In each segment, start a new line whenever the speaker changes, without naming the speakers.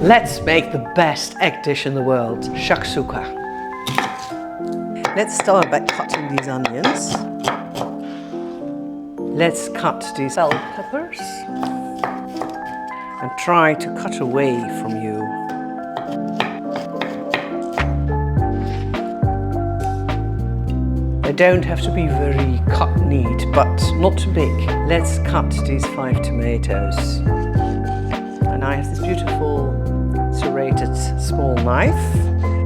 Let's make the best egg dish in the world, shaksuka.
Let's start by cutting these onions.
Let's cut these bell peppers and try to cut away from you. They don't have to be very cut neat, but not too big. Let's cut these 5 tomatoes. And I have this beautiful serrated small knife,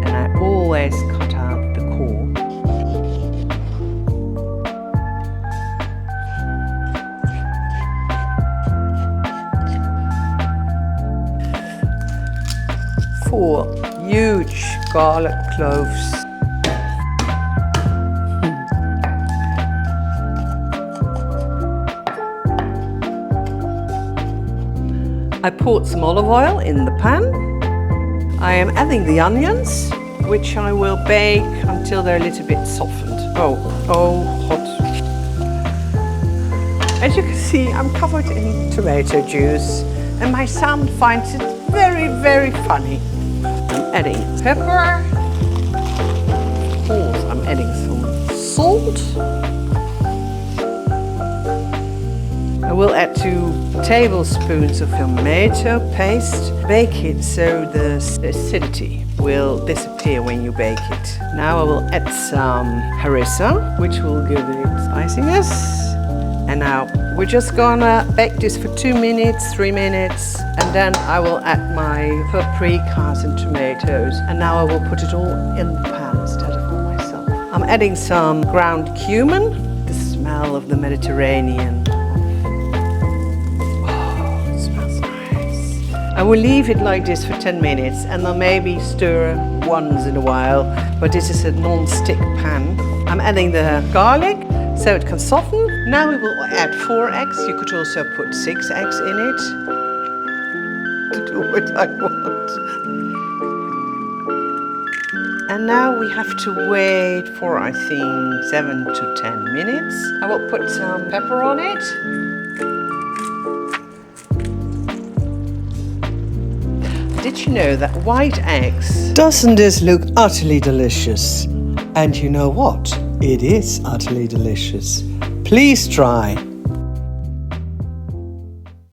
and I always cut out the core. Four huge garlic cloves. I poured some olive oil in the pan. I am adding the onions, which I will bake until they're a little bit softened. Oh, hot. As you can see, I'm covered in tomato juice, and my son finds it very, very funny. I'm adding pepper. Of course, I'm adding some salt. I will add 2 tablespoons of tomato paste. Bake it so the acidity will disappear when you bake it. Now I will add some harissa, which will give it spiciness. And now we're just gonna bake this for 2 minutes, 3 minutes, and then I will add my paprikas and tomatoes. And now I will put it all in the pan instead of all myself. I'm adding some ground cumin, the smell of the Mediterranean. I will leave it like this for 10 minutes and then maybe stir once in a while, but this is a non-stick pan. I'm adding the garlic so it can soften. Now we will add 4 eggs. You could also put 6 eggs in it to do what I want. And now we have to wait for, I think, 7 to 10 minutes. I will put some pepper on it. Did you know that white eggs...
Doesn't this look utterly delicious? And you know what? It is utterly delicious. Please try.